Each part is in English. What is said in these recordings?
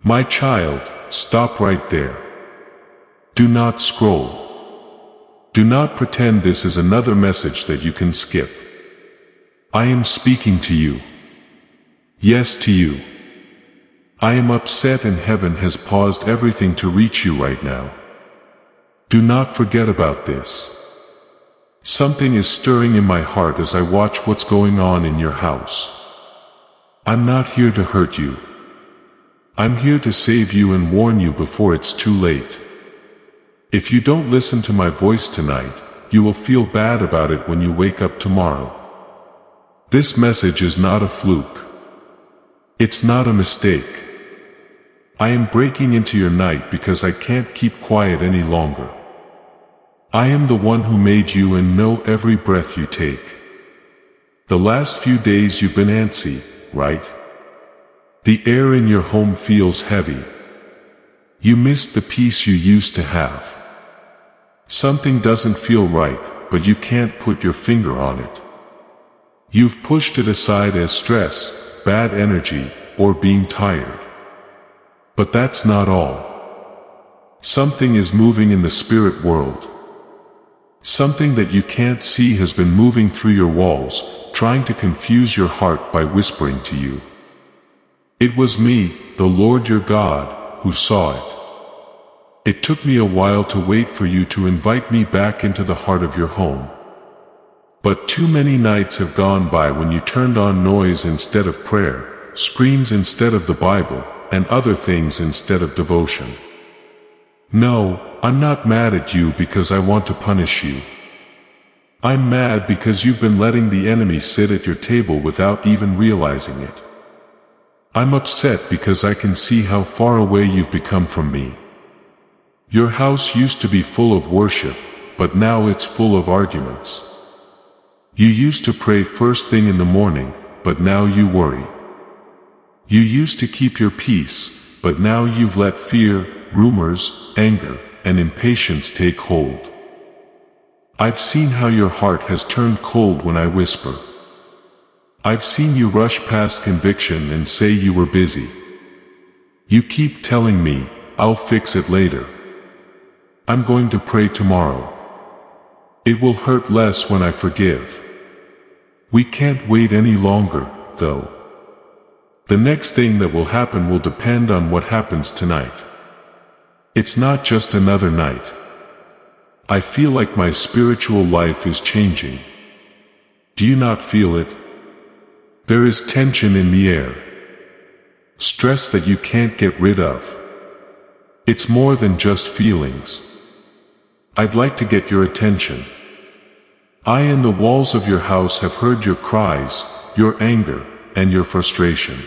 My child, stop right there. Do not scroll. Do not pretend this is another message that you can skip. I am speaking to you. Yes, to you. I am upset and heaven has paused everything to reach you right now. Do not forget about this. Something is stirring in my heart as I watch what's going on in your house. I'm not here to hurt you. I'm here to save you and warn you before it's too late. If you don't listen to my voice tonight, you will feel bad about it when you wake up tomorrow. This message is not a fluke. It's not a mistake. I am breaking into your night because I can't keep quiet any longer. I am the one who made you and know every breath you take. The last few days you've been antsy, right? The air in your home feels heavy. You miss the peace you used to have. Something doesn't feel right, but you can't put your finger on it. You've pushed it aside as stress, bad energy, or being tired. But that's not all. Something is moving in the spirit world. Something that you can't see has been moving through your walls, trying to confuse your heart by whispering to you. It was me, the Lord your God, who saw it. It took me a while to wait for you to invite me back into the heart of your home. But too many nights have gone by when you turned on noise instead of prayer, screens instead of the Bible, and other things instead of devotion. No, I'm not mad at you because I want to punish you. I'm mad because you've been letting the enemy sit at your table without even realizing it. I'm upset because I can see how far away you've become from me. Your house used to be full of worship, but now it's full of arguments. You used to pray first thing in the morning, but now you worry. You used to keep your peace, but now you've let fear, rumors, anger, and impatience take hold. I've seen how your heart has turned cold when I whisper. I've seen you rush past conviction and say you were busy. You keep telling me, I'll fix it later. I'm going to pray tomorrow. It will hurt less when I forgive. We can't wait any longer, though. The next thing that will happen will depend on what happens tonight. It's not just another night. I feel like my spiritual life is changing. Do you not feel it? There is tension in the air. Stress that you can't get rid of. It's more than just feelings. I'd like to get your attention. I and the walls of your house have heard your cries, your anger, and your frustration.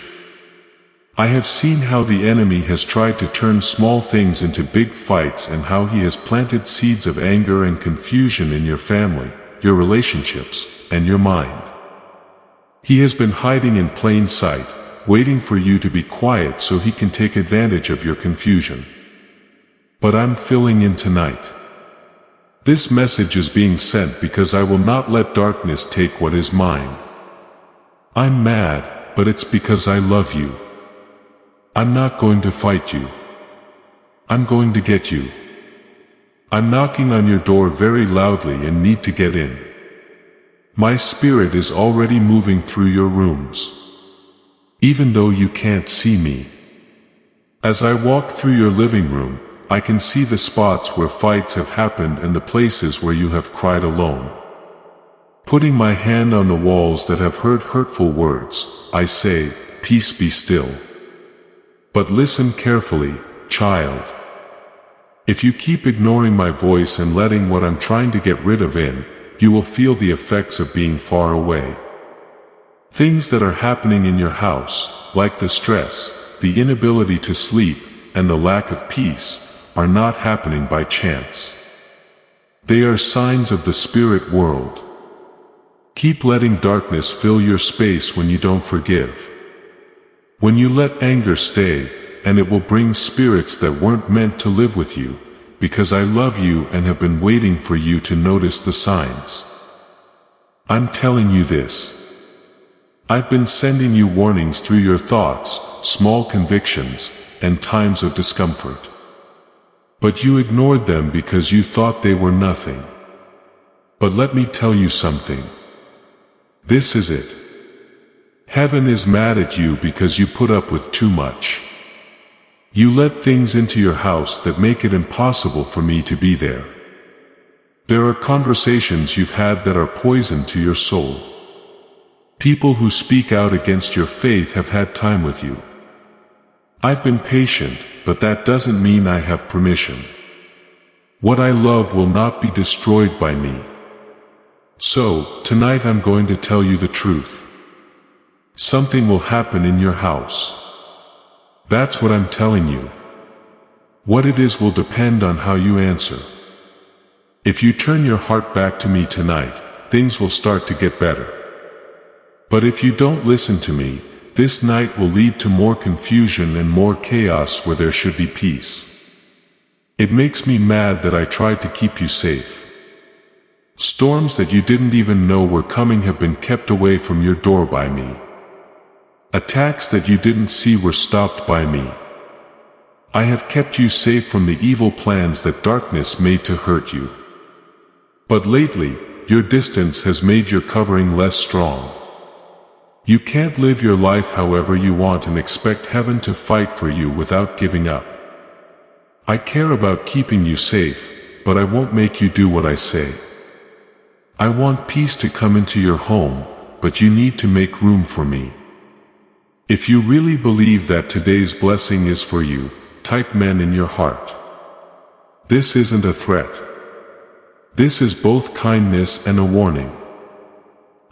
I have seen how the enemy has tried to turn small things into big fights and how he has planted seeds of anger and confusion in your family, your relationships, and your mind. He has been hiding in plain sight, waiting for you to be quiet so he can take advantage of your confusion. But I'm filling in tonight. This message is being sent because I will not let darkness take what is mine. I'm mad, but it's because I love you. I'm not going to fight you. I'm going to get you. I'm knocking on your door very loudly and need to get in. My spirit is already moving through your rooms. Even though you can't see me. As I walk through your living room, I can see the spots where fights have happened and the places where you have cried alone. Putting my hand on the walls that have heard hurtful words, I say, peace be still. But listen carefully, child. If you keep ignoring my voice and letting what I'm trying to get rid of in, you will feel the effects of being far away. Things that are happening in your house, like the stress, the inability to sleep, and the lack of peace, are not happening by chance. They are signs of the spirit world. Keep letting darkness fill your space when you don't forgive. When you let anger stay, and it will bring spirits that weren't meant to live with you, because I love you and have been waiting for you to notice the signs. I'm telling you this. I've been sending you warnings through your thoughts, small convictions, and times of discomfort. But you ignored them because you thought they were nothing. But let me tell you something. This is it. Heaven is mad at you because you put up with too much. You let things into your house that make it impossible for me to be there. There are conversations you've had that are poison to your soul. People who speak out against your faith have had time with you. I've been patient, but that doesn't mean I have permission. What I love will not be destroyed by me. So, tonight I'm going to tell you the truth. Something will happen in your house. That's what I'm telling you. What it is will depend on how you answer. If you turn your heart back to me tonight, things will start to get better. But if you don't listen to me, this night will lead to more confusion and more chaos where there should be peace. It makes me mad that I tried to keep you safe. Storms that you didn't even know were coming have been kept away from your door by me. Attacks that you didn't see were stopped by me. I have kept you safe from the evil plans that darkness made to hurt you. But lately, your distance has made your covering less strong. You can't live your life however you want and expect heaven to fight for you without giving up. I care about keeping you safe, but I won't make you do what I say. I want peace to come into your home, but you need to make room for me. If you really believe that today's blessing is for you, type men in your heart. This isn't a threat. This is both kindness and a warning.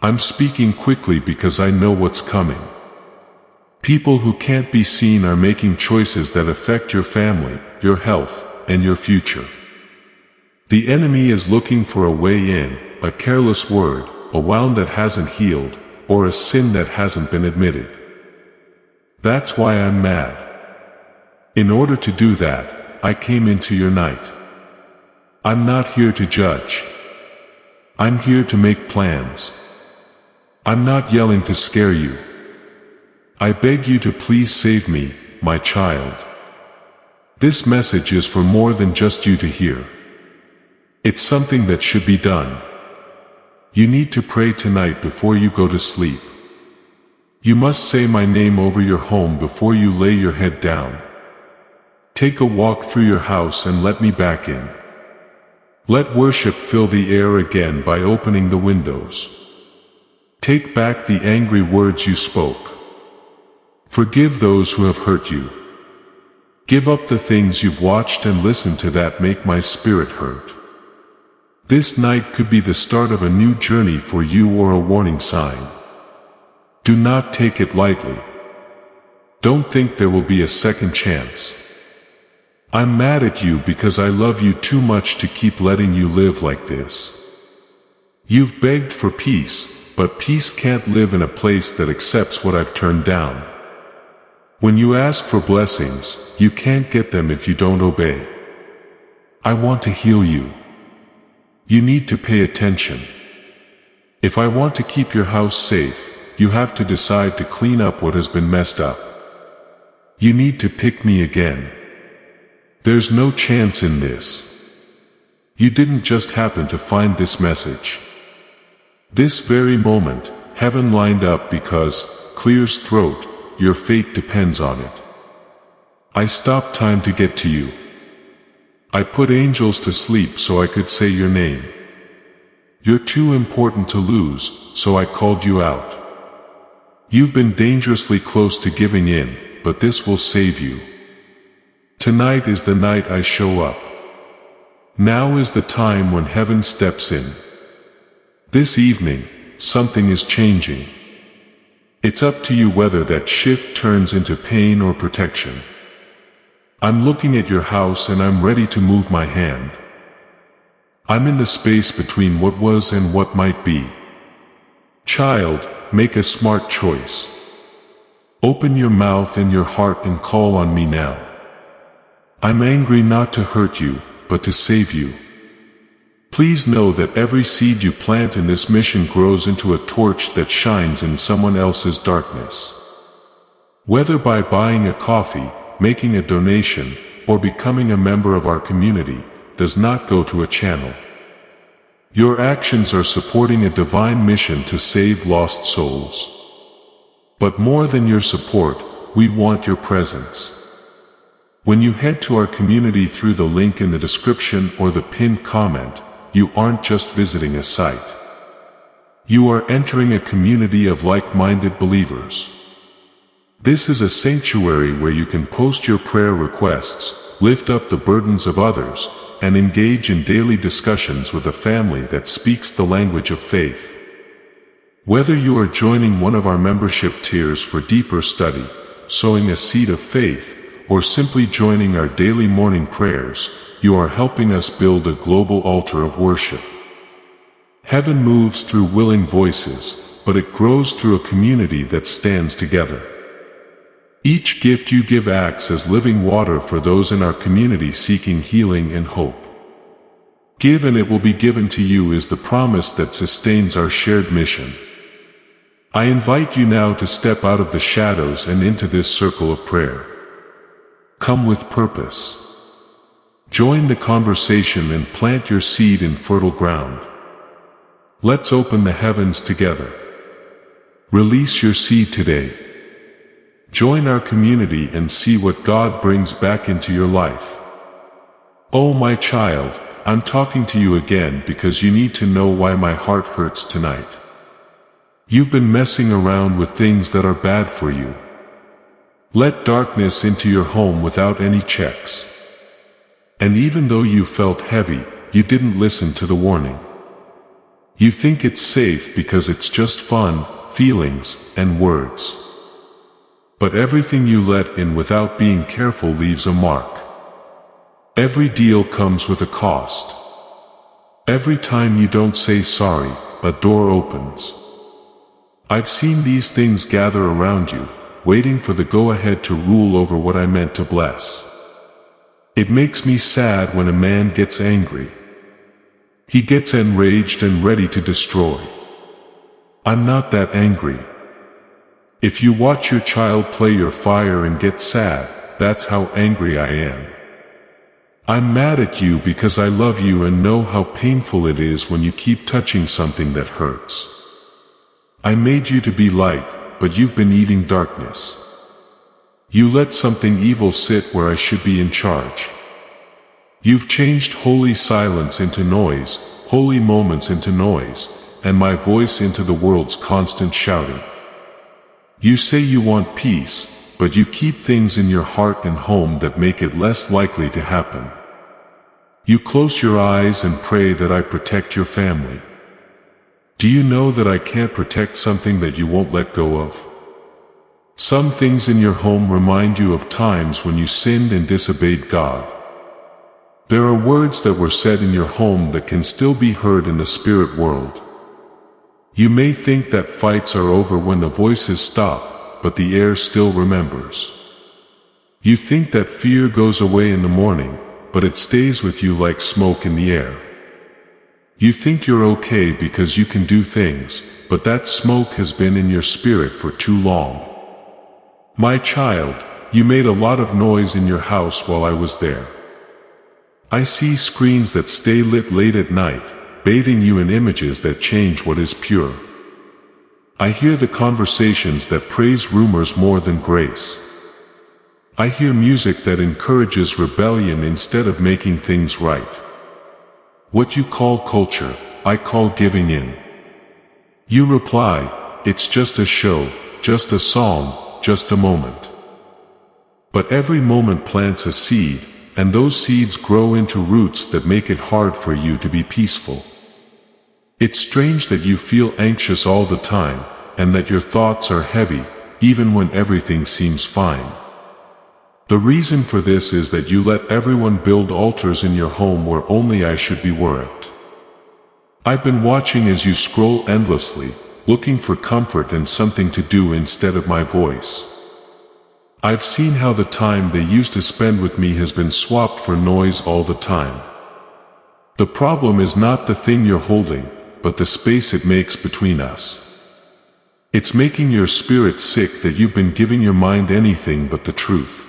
I'm speaking quickly because I know what's coming. People who can't be seen are making choices that affect your family, your health, and your future. The enemy is looking for a way in, a careless word, a wound that hasn't healed, or a sin that hasn't been admitted. That's why I'm mad. In order to do that, I came into your night. I'm not here to judge. I'm here to make plans. I'm not yelling to scare you. I beg you to please save me, my child. This message is for more than just you to hear. It's something that should be done. You need to pray tonight before you go to sleep. You must say my name over your home before you lay your head down. Take a walk through your house and let me back in. Let worship fill the air again by opening the windows. Take back the angry words you spoke. Forgive those who have hurt you. Give up the things you've watched and listened to that make my spirit hurt. This night could be the start of a new journey for you or a warning sign. Do not take it lightly. Don't think there will be a second chance. I'm mad at you because I love you too much to keep letting you live like this. You've begged for peace, but peace can't live in a place that accepts what I've turned down. When you ask for blessings, you can't get them if you don't obey. I want to heal you. You need to pay attention. If I want to keep your house safe, you have to decide to clean up what has been messed up. You need to pick me again. There's no chance in this. You didn't just happen to find this message. This very moment, heaven lined up because, clear's throat, your fate depends on it. I stopped time to get to you. I put angels to sleep so I could say your name. You're too important to lose, so I called you out. You've been dangerously close to giving in, but this will save you. Tonight is the night I show up. Now is the time when heaven steps in. This evening, something is changing. It's up to you whether that shift turns into pain or protection. I'm looking at your house and I'm ready to move my hand. I'm in the space between what was and what might be. Child, make a smart choice. Open your mouth and your heart and call on me now. I'm angry not to hurt you, but to save you. Please know that every seed you plant in this mission grows into a torch that shines in someone else's darkness. Whether by buying a coffee, making a donation, or becoming a member of our community, does not go to a channel. Your actions are supporting a divine mission to save lost souls. But more than your support, we want your presence. When you head to our community through the link in the description or the pinned comment, you aren't just visiting a site. You are entering a community of like-minded believers. This is a sanctuary where you can post your prayer requests, lift up the burdens of others, and engage in daily discussions with a family that speaks the language of faith. Whether you are joining one of our membership tiers for deeper study, sowing a seed of faith, or simply joining our daily morning prayers, you are helping us build a global altar of worship. Heaven moves through willing voices, but it grows through a community that stands together. Each gift you give acts as living water for those in our community seeking healing and hope. Give and it will be given to you is the promise that sustains our shared mission. I invite you now to step out of the shadows and into this circle of prayer. Come with purpose. Join the conversation and plant your seed in fertile ground. Let's open the heavens together. Release your seed today. Join our community and see what God brings back into your life. Oh my child, I'm talking to you again because you need to know why my heart hurts tonight. You've been messing around with things that are bad for you. Let darkness into your home without any checks. And even though you felt heavy, you didn't listen to the warning. You think it's safe because it's just fun, feelings, and words. But everything you let in without being careful leaves a mark. Every deal comes with a cost. Every time you don't say sorry, a door opens. I've seen these things gather around you, waiting for the go-ahead to rule over what I meant to bless. It makes me sad when a man gets angry. He gets enraged and ready to destroy. I'm not that angry. If you watch your child play your fire and get sad, that's how angry I am. I'm mad at you because I love you and know how painful it is when you keep touching something that hurts. I made you to be light, but you've been eating darkness. You let something evil sit where I should be in charge. You've changed holy silence into noise, holy moments into noise, and my voice into the world's constant shouting. You say you want peace, but you keep things in your heart and home that make it less likely to happen. You close your eyes and pray that I protect your family. Do you know that I can't protect something that you won't let go of? Some things in your home remind you of times when you sinned and disobeyed God. There are words that were said in your home that can still be heard in the spirit world. You may think that fights are over when the voices stop, but the air still remembers. You think that fear goes away in the morning, but it stays with you like smoke in the air. You think you're okay because you can do things, but that smoke has been in your spirit for too long. My child, you made a lot of noise in your house while I was there. I see screens that stay lit late at night, bathing you in images that change what is pure. I hear the conversations that praise rumors more than grace. I hear music that encourages rebellion instead of making things right. What you call culture, I call giving in. You reply, it's just a show, just a song, just a moment. But every moment plants a seed, and those seeds grow into roots that make it hard for you to be peaceful. It's strange that you feel anxious all the time, and that your thoughts are heavy, even when everything seems fine. The reason for this is that you let everyone build altars in your home where only I should be worshiped. I've been watching as you scroll endlessly, looking for comfort and something to do instead of my voice. I've seen how the time they used to spend with me has been swapped for noise all the time. The problem is not the thing you're holding, but the space it makes between us. It's making your spirit sick that you've been giving your mind anything but the truth.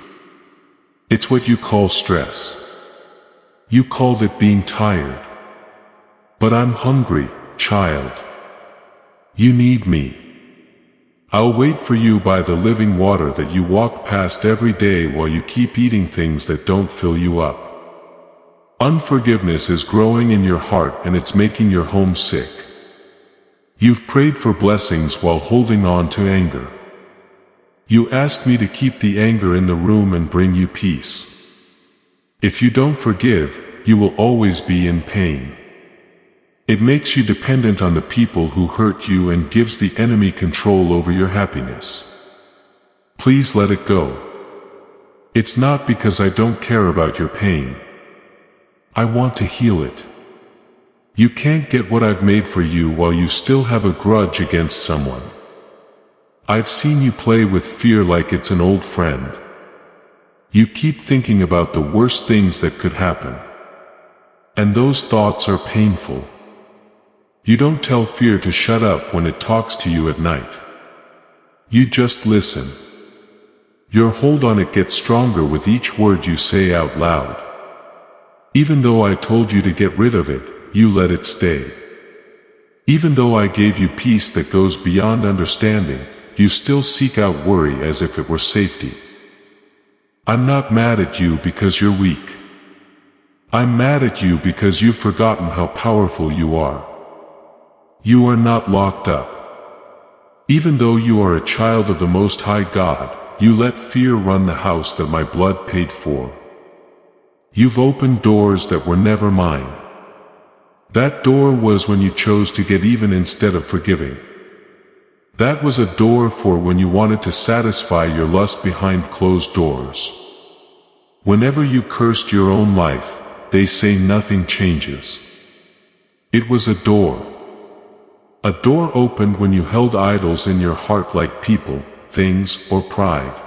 It's what you call stress. You called it being tired. But I'm hungry, child. You need me. I'll wait for you by the living water that you walk past every day while you keep eating things that don't fill you up. Unforgiveness is growing in your heart and it's making your home sick. You've prayed for blessings while holding on to anger. You asked me to keep the anger in the room and bring you peace. If you don't forgive, you will always be in pain. It makes you dependent on the people who hurt you and gives the enemy control over your happiness. Please let it go. It's not because I don't care about your pain. I want to heal it. You can't get what I've made for you while you still have a grudge against someone. I've seen you play with fear like it's an old friend. You keep thinking about the worst things that could happen. And those thoughts are painful. You don't tell fear to shut up when it talks to you at night. You just listen. Your hold on it gets stronger with each word you say out loud. Even though I told you to get rid of it, you let it stay. Even though I gave you peace that goes beyond understanding, you still seek out worry as if it were safety. I'm not mad at you because you're weak. I'm mad at you because you've forgotten how powerful you are. You are not locked up. Even though you are a child of the Most High God, you let fear run the house that my blood paid for. You've opened doors that were never mine. That door was when you chose to get even instead of forgiving. That was a door for when you wanted to satisfy your lust behind closed doors. Whenever you cursed your own life, they say nothing changes. It was a door. A door opened when you held idols in your heart like people, things, or pride.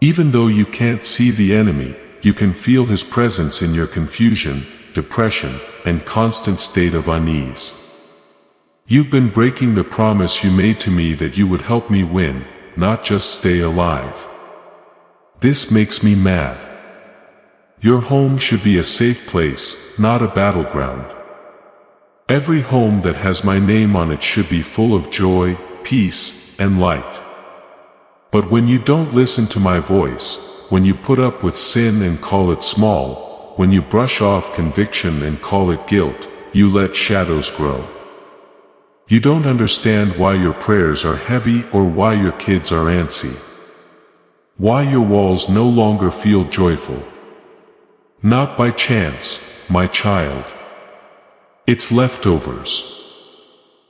Even though you can't see the enemy, you can feel his presence in your confusion, depression, and constant state of unease. You've been breaking the promise you made to me that you would help me win, not just stay alive. This makes me mad. Your home should be a safe place, not a battleground. Every home that has my name on it should be full of joy, peace, and light. But when you don't listen to my voice, when you put up with sin and call it small, when you brush off conviction and call it guilt, you let shadows grow. You don't understand why your prayers are heavy or why your kids are antsy. Why your walls no longer feel joyful. Not by chance, my child. It's leftovers.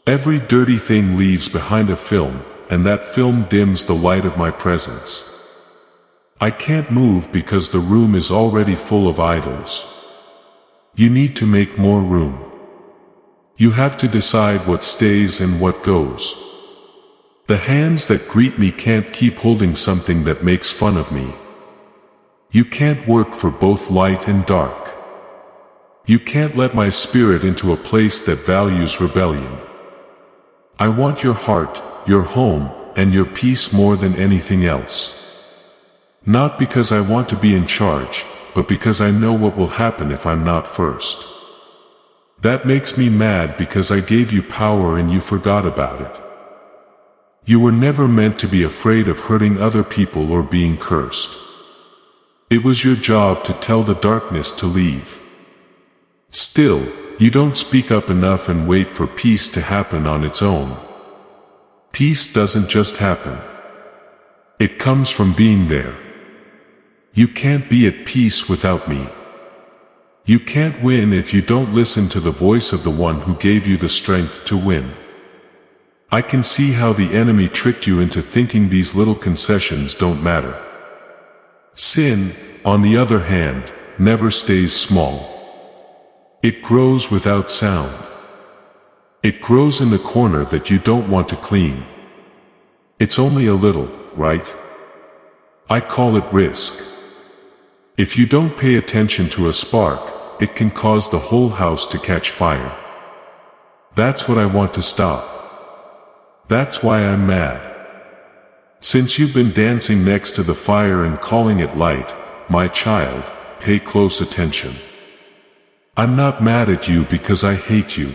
Every dirty thing leaves behind a film, and that film dims the light of my presence. I can't move because the room is already full of idols. You need to make more room. You have to decide what stays and what goes. The hands that greet me can't keep holding something that makes fun of me. You can't work for both light and dark. You can't let my spirit into a place that values rebellion. I want your heart, your home, and your peace more than anything else. Not because I want to be in charge, but because I know what will happen if I'm not first. That makes me mad because I gave you power and you forgot about it. You were never meant to be afraid of hurting other people or being cursed. It was your job to tell the darkness to leave. Still, you don't speak up enough and wait for peace to happen on its own. Peace doesn't just happen. It comes from being there. You can't be at peace without me. You can't win if you don't listen to the voice of the one who gave you the strength to win. I can see how the enemy tricked you into thinking these little concessions don't matter. Sin, on the other hand, never stays small. It grows without sound. It grows in the corner that you don't want to clean. It's only a little, right? I call it risk. If you don't pay attention to a spark, it can cause the whole house to catch fire. That's what I want to stop. That's why I'm mad. Since you've been dancing next to the fire and calling it light, my child, pay close attention. I'm not mad at you because I hate you.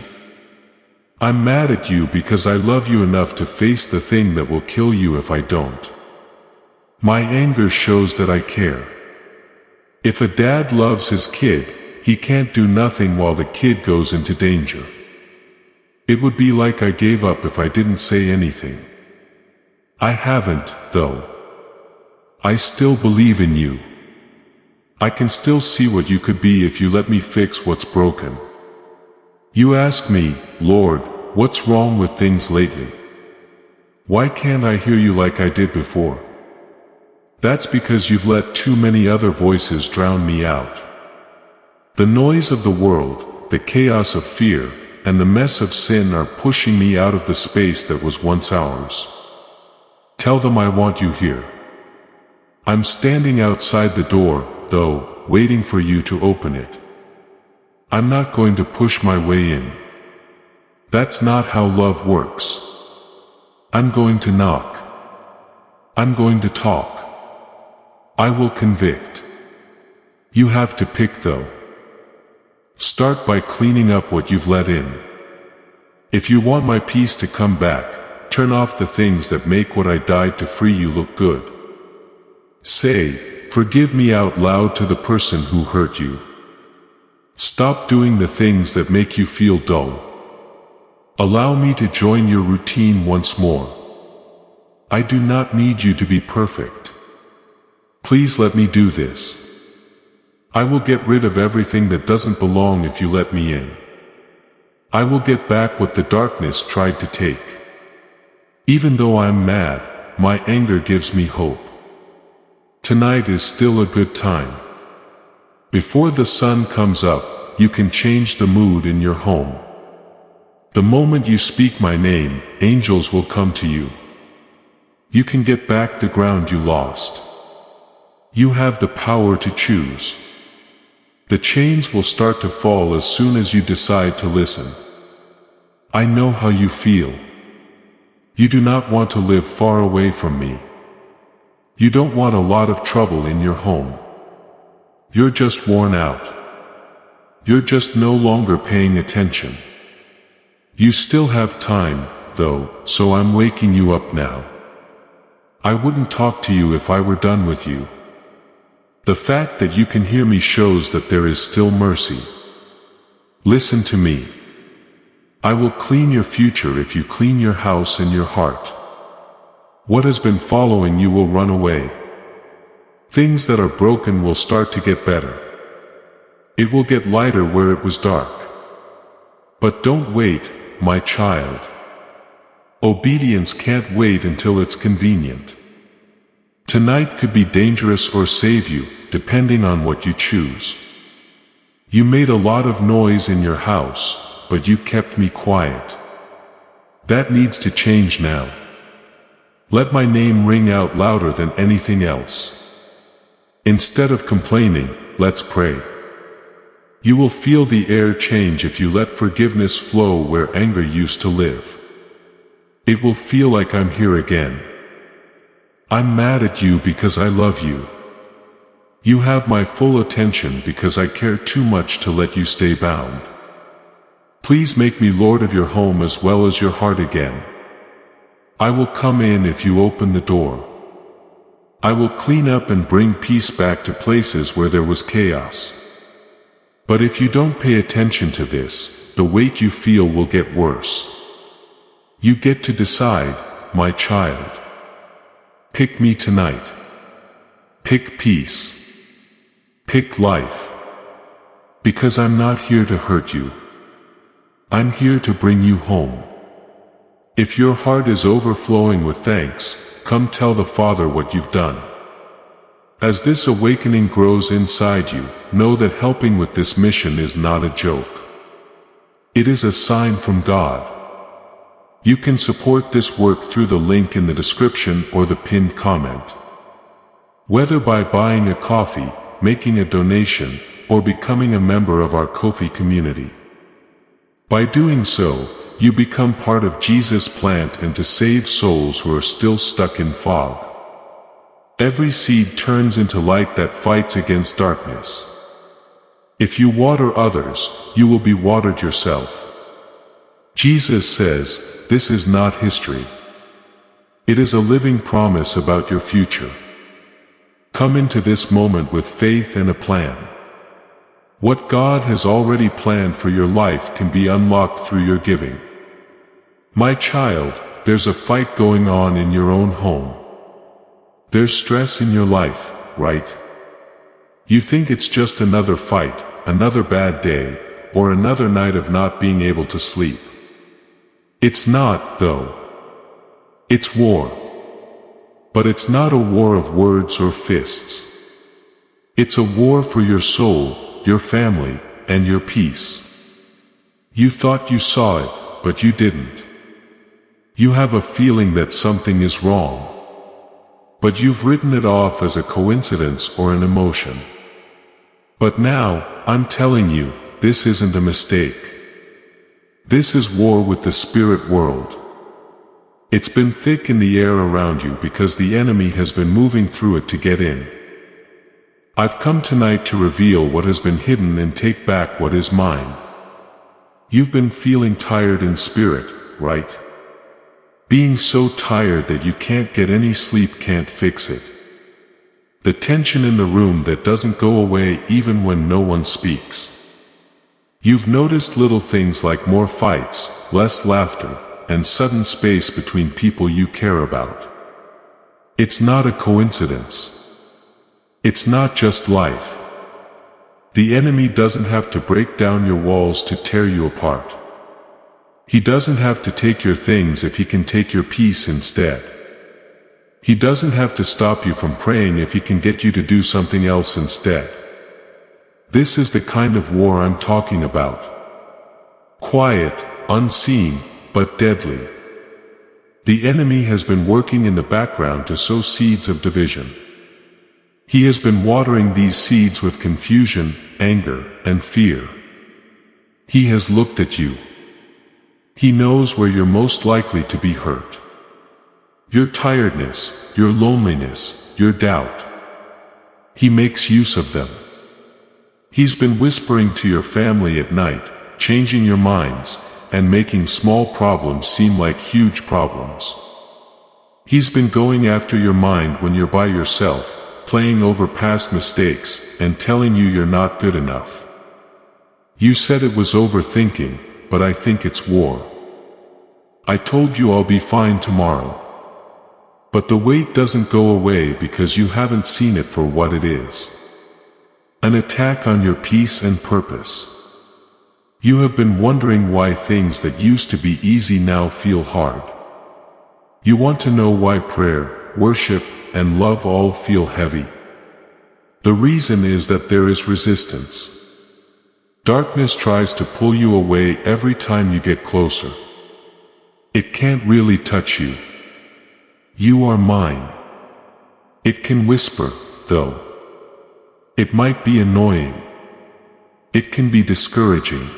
I'm mad at you because I love you enough to face the thing that will kill you if I don't. My anger shows that I care. If a dad loves his kid, he can't do nothing while the kid goes into danger. It would be like I gave up if I didn't say anything. I haven't, though. I still believe in you. I can still see what you could be if you let me fix what's broken. You ask me, Lord, what's wrong with things lately? Why can't I hear you like I did before? That's because you've let too many other voices drown me out. The noise of the world, the chaos of fear, and the mess of sin are pushing me out of the space that was once ours. Tell them I want you here. I'm standing outside the door, though, waiting for you to open it. I'm not going to push my way in. That's not how love works. I'm going to knock. I'm going to talk. I will convict. You have to pick though. Start by cleaning up what you've let in. If you want my peace to come back, turn off the things that make what I died to free you look good. Say, forgive me out loud to the person who hurt you. Stop doing the things that make you feel dull. Allow me to join your routine once more. I do not need you to be perfect. Please let me do this. I will get rid of everything that doesn't belong if you let me in. I will get back what the darkness tried to take. Even though I'm mad, my anger gives me hope. Tonight is still a good time. Before the sun comes up, you can change the mood in your home. The moment you speak my name, angels will come to you. You can get back the ground you lost. You have the power to choose. The chains will start to fall as soon as you decide to listen. I know how you feel. You do not want to live far away from me. You don't want a lot of trouble in your home. You're just worn out. You're just no longer paying attention. You still have time, though, so I'm waking you up now. I wouldn't talk to you if I were done with you. The fact that you can hear me shows that there is still mercy. Listen to me. I will clean your future if you clean your house and your heart. What has been following you will run away. Things that are broken will start to get better. It will get lighter where it was dark. But don't wait, my child. Obedience can't wait until it's convenient. Tonight could be dangerous or save you, depending on what you choose. You made a lot of noise in your house, but you kept me quiet. That needs to change now. Let my name ring out louder than anything else. Instead of complaining, let's pray. You will feel the air change if you let forgiveness flow where anger used to live. It will feel like I'm here again. I'm mad at you because I love you. You have my full attention because I care too much to let you stay bound. Please make me Lord of your home as well as your heart again. I will come in if you open the door. I will clean up and bring peace back to places where there was chaos. But if you don't pay attention to this, the weight you feel will get worse. You get to decide, my child. Pick me tonight. Pick peace. Pick life. Because I'm not here to hurt you. I'm here to bring you home. If your heart is overflowing with thanks, come tell the Father what you've done. As this awakening grows inside you, know that helping with this mission is not a joke. It is a sign from God. You can support this work through the link in the description or the pinned comment. Whether by buying a coffee, making a donation, or becoming a member of our Ko-fi community. By doing so, you become part of Jesus' plan and to save souls who are still stuck in fog. Every seed turns into light that fights against darkness. If you water others, you will be watered yourself. Jesus says, this is not history. It is a living promise about your future. Come into this moment with faith and a plan. What God has already planned for your life can be unlocked through your giving. My child, there's a fight going on in your own home. There's stress in your life, right? You think it's just another fight, another bad day, or another night of not being able to sleep. It's not, though. It's war. But it's not a war of words or fists. It's a war for your soul, your family, and your peace. You thought you saw it, but you didn't. You have a feeling that something is wrong. But you've written it off as a coincidence or an emotion. But now, I'm telling you, this isn't a mistake. This is war with the spirit world. It's been thick in the air around you because the enemy has been moving through it to get in. I've come tonight to reveal what has been hidden and take back what is mine. You've been feeling tired in spirit, right? Being so tired that you can't get any sleep can't fix it. The tension in the room that doesn't go away even when no one speaks. You've noticed little things like more fights, less laughter, and sudden space between people you care about. It's not a coincidence. It's not just life. The enemy doesn't have to break down your walls to tear you apart. He doesn't have to take your things if he can take your peace instead. He doesn't have to stop you from praying if he can get you to do something else instead. This is the kind of war I'm talking about. Quiet, unseen, but deadly. The enemy has been working in the background to sow seeds of division. He has been watering these seeds with confusion, anger, and fear. He has looked at you. He knows where you're most likely to be hurt. Your tiredness, your loneliness, your doubt. He makes use of them. He's been whispering to your family at night, changing your minds, and making small problems seem like huge problems. He's been going after your mind when you're by yourself, playing over past mistakes, and telling you you're not good enough. You said it was overthinking, but I think it's war. I told you I'll be fine tomorrow. But the weight doesn't go away because you haven't seen it for what it is. An attack on your peace and purpose. You have been wondering why things that used to be easy now feel hard. You want to know why prayer, worship, and love all feel heavy. The reason is that there is resistance. Darkness tries to pull you away every time you get closer. It can't really touch you. You are mine. It can whisper, though. It might be annoying. It can be discouraging.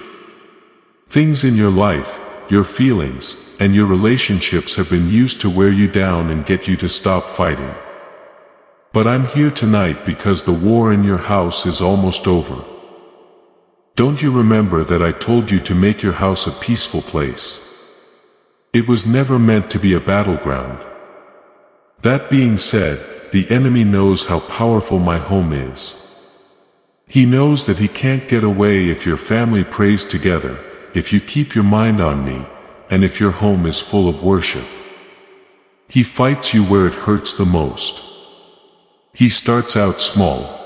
Things in your life, your feelings, and your relationships have been used to wear you down and get you to stop fighting. But I'm here tonight because the war in your house is almost over. Don't you remember that I told you to make your house a peaceful place? It was never meant to be a battleground. That being said, the enemy knows how powerful my home is. He knows that he can't get away if your family prays together, if you keep your mind on me, and if your home is full of worship. He fights you where it hurts the most. He starts out small.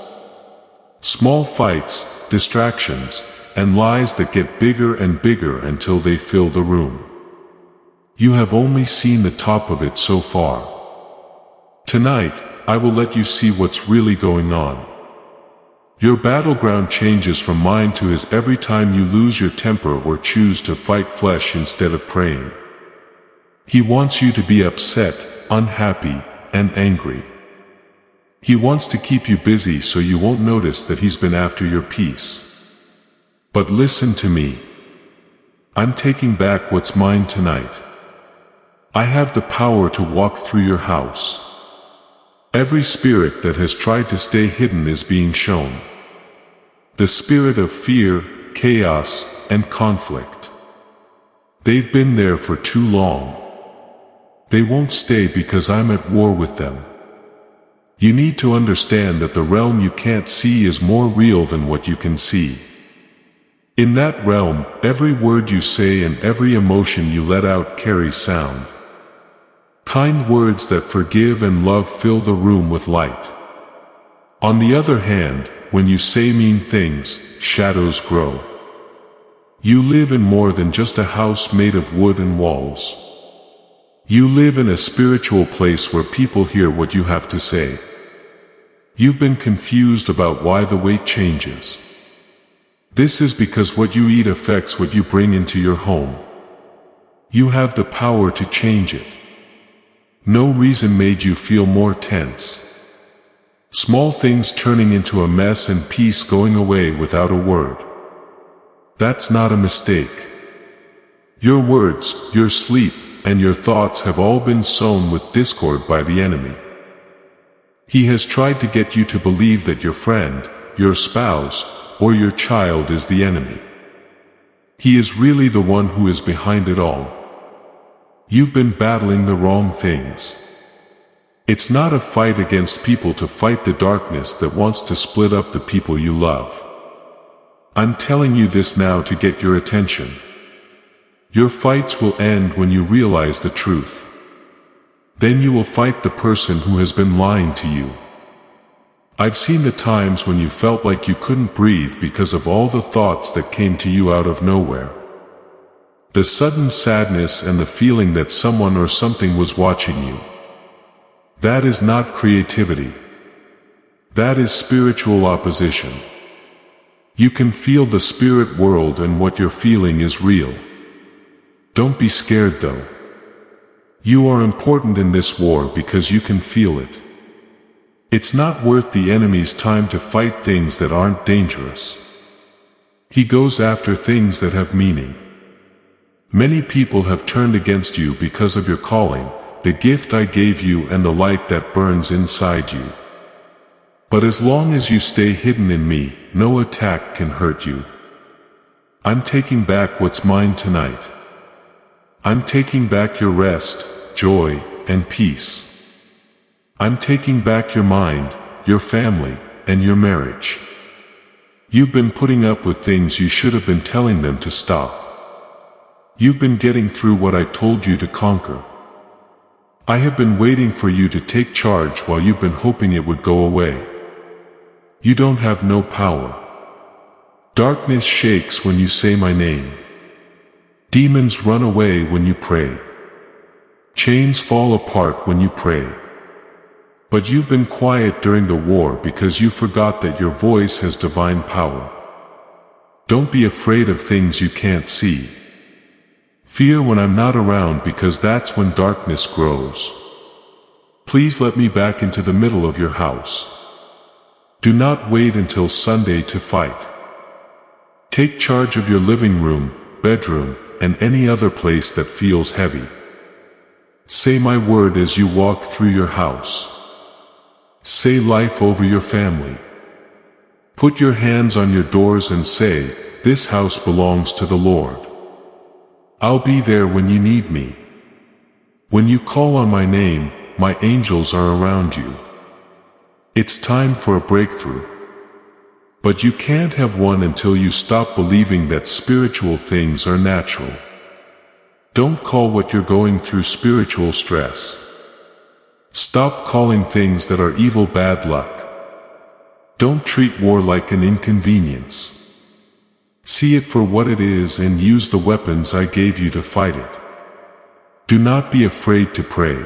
Small fights, distractions, and lies that get bigger and bigger until they fill the room. You have only seen the top of it so far. Tonight, I will let you see what's really going on. Your battleground changes from mine to his every time you lose your temper or choose to fight flesh instead of praying. He wants you to be upset, unhappy, and angry. He wants to keep you busy so you won't notice that he's been after your peace. But listen to me. I'm taking back what's mine tonight. I have the power to walk through your house. Every spirit that has tried to stay hidden is being shown. The spirit of fear, chaos, and conflict. They've been there for too long. They won't stay because I'm at war with them. You need to understand that the realm you can't see is more real than what you can see. In that realm, every word you say and every emotion you let out carries sound. Kind words that forgive and love fill the room with light. On the other hand, when you say mean things, shadows grow. You live in more than just a house made of wood and walls. You live in a spiritual place where people hear what you have to say. You've been confused about why the weight changes. This is because what you eat affects what you bring into your home. You have the power to change it. No reason made you feel more tense. Small things turning into a mess and peace going away without a word. That's not a mistake. Your words, your sleep, and your thoughts have all been sown with discord by the enemy. He has tried to get you to believe that your friend, your spouse, or your child is the enemy. He is really the one who is behind it all. You've been battling the wrong things. It's not a fight against people to fight the darkness that wants to split up the people you love. I'm telling you this now to get your attention. Your fights will end when you realize the truth. Then you will fight the person who has been lying to you. I've seen the times when you felt like you couldn't breathe because of all the thoughts that came to you out of nowhere. The sudden sadness and the feeling that someone or something was watching you. That is not creativity. That is spiritual opposition. You can feel the spirit world and what you're feeling is real. Don't be scared though. You are important in this war because you can feel it. It's not worth the enemy's time to fight things that aren't dangerous. He goes after things that have meaning. Many people have turned against you because of your calling, the gift I gave you and the light that burns inside you. But as long as you stay hidden in me, no attack can hurt you. I'm taking back what's mine tonight. I'm taking back your rest, joy, and peace. I'm taking back your mind, your family, and your marriage. You've been putting up with things you should have been telling them to stop. You've been getting through what I told you to conquer. I have been waiting for you to take charge while you've been hoping it would go away. You don't have no power. Darkness shakes when you say my name. Demons run away when you pray. Chains fall apart when you pray. But you've been quiet during the war because you forgot that your voice has divine power. Don't be afraid of things you can't see. Fear when I'm not around because that's when darkness grows. Please let me back into the middle of your house. Do not wait until Sunday to fight. Take charge of your living room, bedroom, and any other place that feels heavy. Say my word as you walk through your house. Say life over your family. Put your hands on your doors and say, this house belongs to the Lord. I'll be there when you need me. When you call on my name, my angels are around you. It's time for a breakthrough. But you can't have one until you stop believing that spiritual things are natural. Don't call what you're going through spiritual stress. Stop calling things that are evil bad luck. Don't treat war like an inconvenience. See it for what it is and use the weapons I gave you to fight it. Do not be afraid to pray.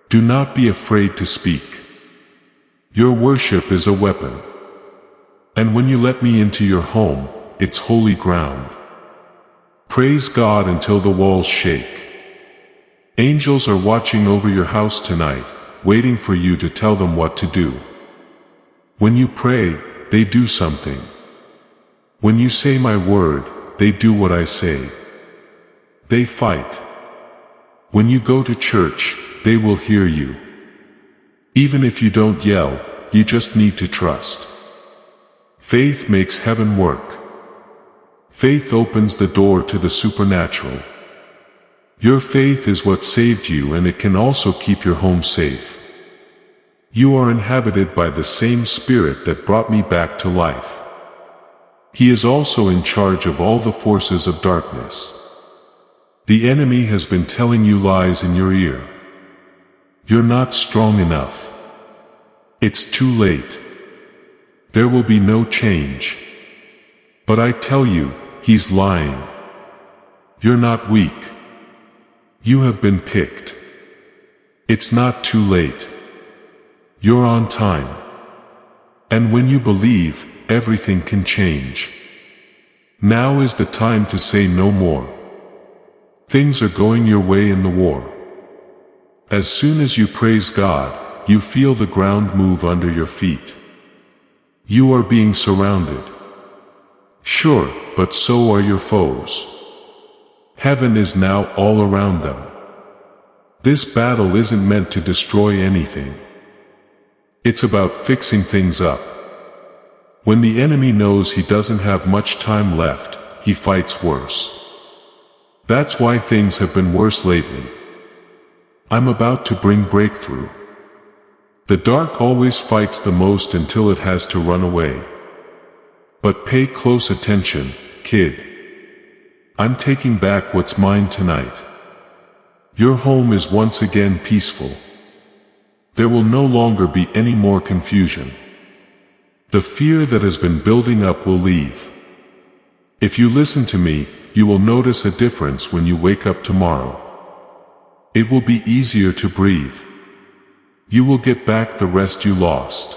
Do not be afraid to speak. Your worship is a weapon. And when you let me into your home, it's holy ground. Praise God until the walls shake. Angels are watching over your house tonight, waiting for you to tell them what to do. When you pray, they do something. When you say my word, they do what I say. They fight. When you go to church, they will hear you. Even if you don't yell, you just need to trust. Faith makes heaven work. Faith opens the door to the supernatural. Your faith is what saved you, and it can also keep your home safe. You are inhabited by the same Spirit that brought me back to life. He is also in charge of all the forces of darkness. The enemy has been telling you lies in your ear. You're not strong enough. It's too late. There will be no change. But I tell you, he's lying. You're not weak. You have been picked. It's not too late. You're on time. And when you believe, everything can change. Now is the time to say no more. Things are going your way in the war. As soon as you praise God, you feel the ground move under your feet. You are being surrounded. Sure, but so are your foes. Heaven is now all around them. This battle isn't meant to destroy anything. It's about fixing things up. When the enemy knows he doesn't have much time left, he fights worse. That's why things have been worse lately. I'm about to bring breakthrough. The dark always fights the most until it has to run away. But pay close attention, kid. I'm taking back what's mine tonight. Your home is once again peaceful. There will no longer be any more confusion. The fear that has been building up will leave. If you listen to me, you will notice a difference when you wake up tomorrow. It will be easier to breathe. You will get back the rest you lost.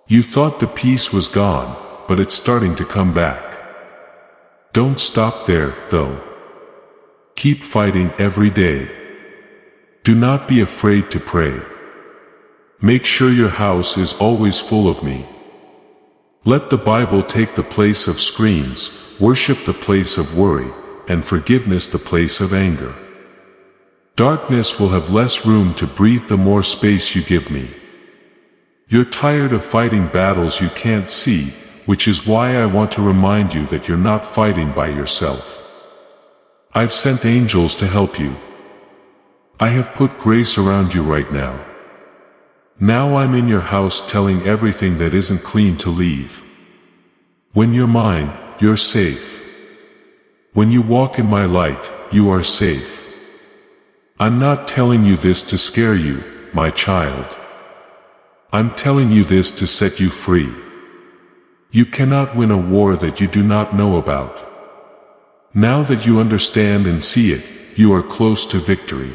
You thought the peace was gone, but it's starting to come back. Don't stop there, though. Keep fighting every day. Do not be afraid to pray. Make sure your house is always full of me. Let the Bible take the place of screens, worship the place of worry, and forgiveness the place of anger. Darkness will have less room to breathe the more space you give me. You're tired of fighting battles you can't see, which is why I want to remind you that you're not fighting by yourself. I've sent angels to help you. I have put grace around you right now. Now I'm in your house telling everything that isn't clean to leave. When you're mine, you're safe. When you walk in my light, you are safe. I'm not telling you this to scare you, my child. I'm telling you this to set you free. You cannot win a war that you do not know about. Now that you understand and see it, you are close to victory.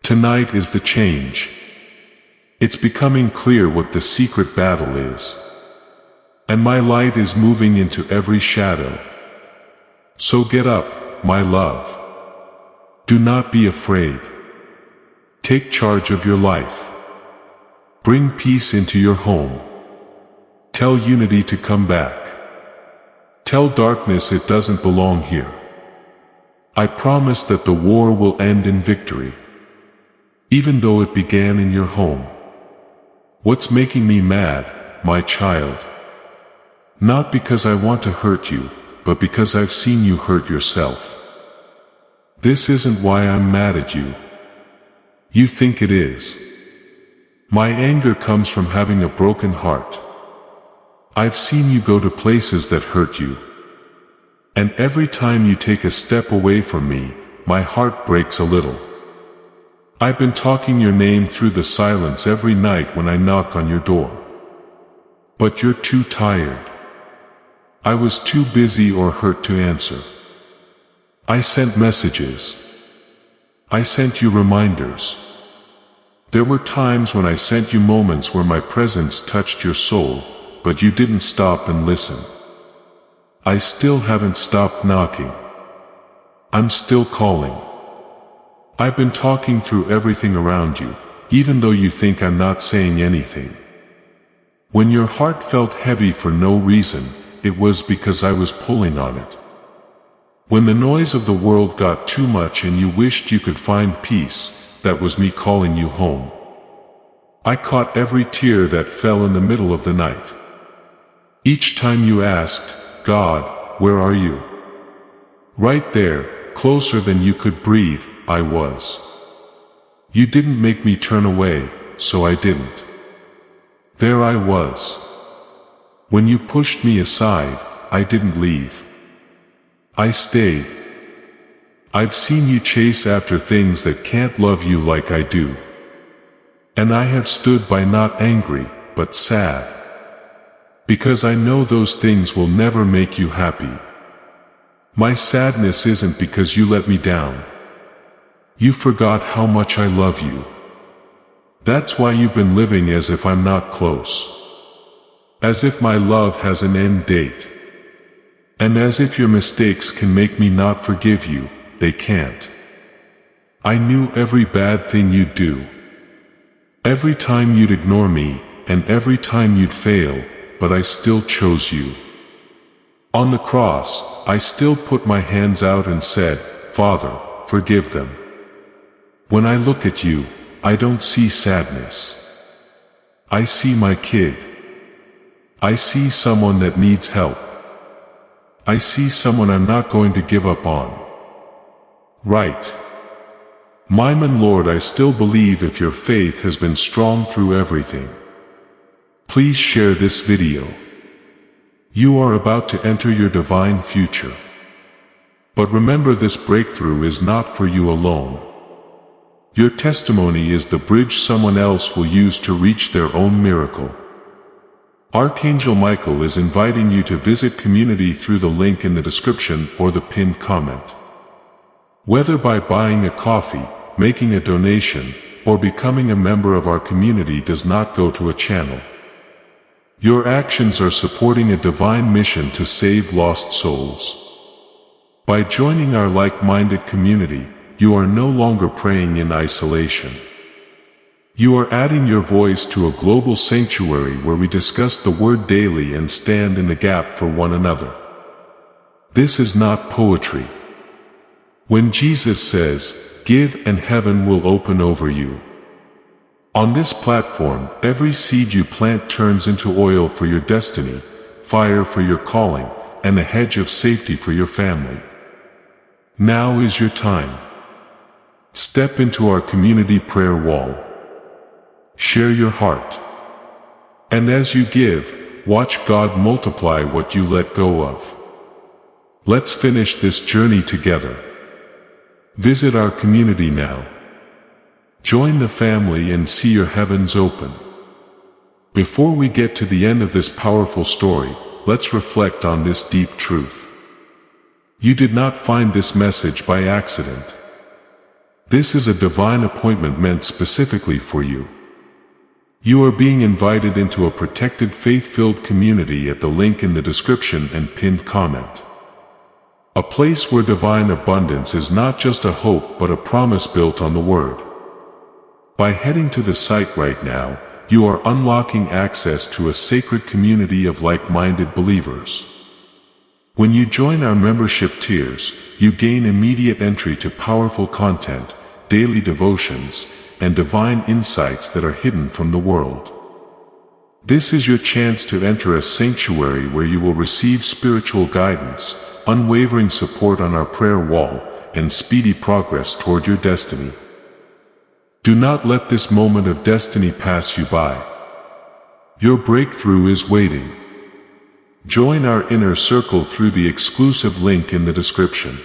Tonight is the change. It's becoming clear what the secret battle is. And my light is moving into every shadow. So get up, my love. Do not be afraid. Take charge of your life. Bring peace into your home. Tell unity to come back. Tell darkness it doesn't belong here. I promise that the war will end in victory. Even though it began in your home. What's making me mad, my child? Not because I want to hurt you, but because I've seen you hurt yourself. This isn't why I'm mad at you. You think it is. My anger comes from having a broken heart. I've seen you go to places that hurt you. And every time you take a step away from me, my heart breaks a little. I've been talking your name through the silence every night when I knock on your door. But you're too tired. I was too busy or hurt to answer. I sent messages. I sent you reminders. There were times when I sent you moments where my presence touched your soul, but you didn't stop and listen. I still haven't stopped knocking. I'm still calling. I've been talking through everything around you, even though you think I'm not saying anything. When your heart felt heavy for no reason, it was because I was pulling on it. When the noise of the world got too much and you wished you could find peace, that was me calling you home. I caught every tear that fell in the middle of the night. Each time you asked, God, where are you? Right there, closer than you could breathe, I was. You didn't make me turn away, so I didn't. There I was. When you pushed me aside, I didn't leave. I stayed. I've seen you chase after things that can't love you like I do. And I have stood by not angry, but sad. Because I know those things will never make you happy. My sadness isn't because you let me down. You forgot how much I love you. That's why you've been living as if I'm not close. As if my love has an end date. And as if your mistakes can make me not forgive you, they can't. I knew every bad thing you'd do. Every time you'd ignore me, and every time you'd fail, but I still chose you. On the cross, I still put my hands out and said, Father, forgive them. When I look at you, I don't see sadness. I see my kid. I see someone that needs help. I see someone I'm not going to give up on. Right. Mine and Lord, I still believe if your faith has been strong through everything. Please share this video. You are about to enter your divine future. But remember, this breakthrough is not for you alone. Your testimony is the bridge someone else will use to reach their own miracle. Archangel Michael is inviting you to visit community through the link in the description or the pinned comment. Whether by buying a coffee, making a donation, or becoming a member of our community does not go to a channel. Your actions are supporting a divine mission to save lost souls. By joining our like-minded community, you are no longer praying in isolation. You are adding your voice to a global sanctuary where we discuss the Word daily and stand in the gap for one another. This is not poetry. When Jesus says, "Give and heaven will open over you." On this platform, every seed you plant turns into oil for your destiny, fire for your calling, and a hedge of safety for your family. Now is your time. Step into our community prayer wall. Share your heart. And as you give, watch God multiply what you let go of. Let's finish this journey together. Visit our community now. Join the family and see your heavens open. Before we get to the end of this powerful story, let's reflect on this deep truth. You did not find this message by accident. This is a divine appointment meant specifically for you. You are being invited into a protected, faith-filled community at the link in the description and pinned comment. A place where divine abundance is not just a hope but a promise built on the Word. By heading to the site right now, you are unlocking access to a sacred community of like-minded believers. When you join our membership tiers, you gain immediate entry to powerful content, daily devotions, and divine insights that are hidden from the world. This is your chance to enter a sanctuary where you will receive spiritual guidance, unwavering support on our prayer wall, and speedy progress toward your destiny. Do not let this moment of destiny pass you by. Your breakthrough is waiting. Join our inner circle through the exclusive link in the description.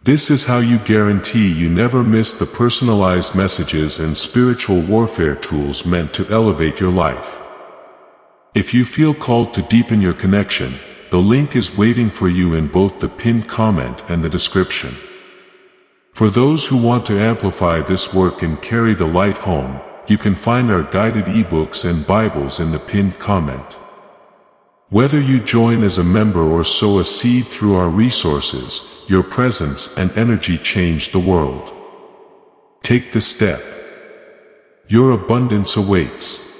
This is how you guarantee you never miss the personalized messages and spiritual warfare tools meant to elevate your life. If you feel called to deepen your connection, the link is waiting for you in both the pinned comment and the description. For those who want to amplify this work and carry the light home, you can find our guided ebooks and Bibles in the pinned comment. Whether you join as a member or sow a seed through our resources, your presence and energy change the world. Take the step. Your abundance awaits.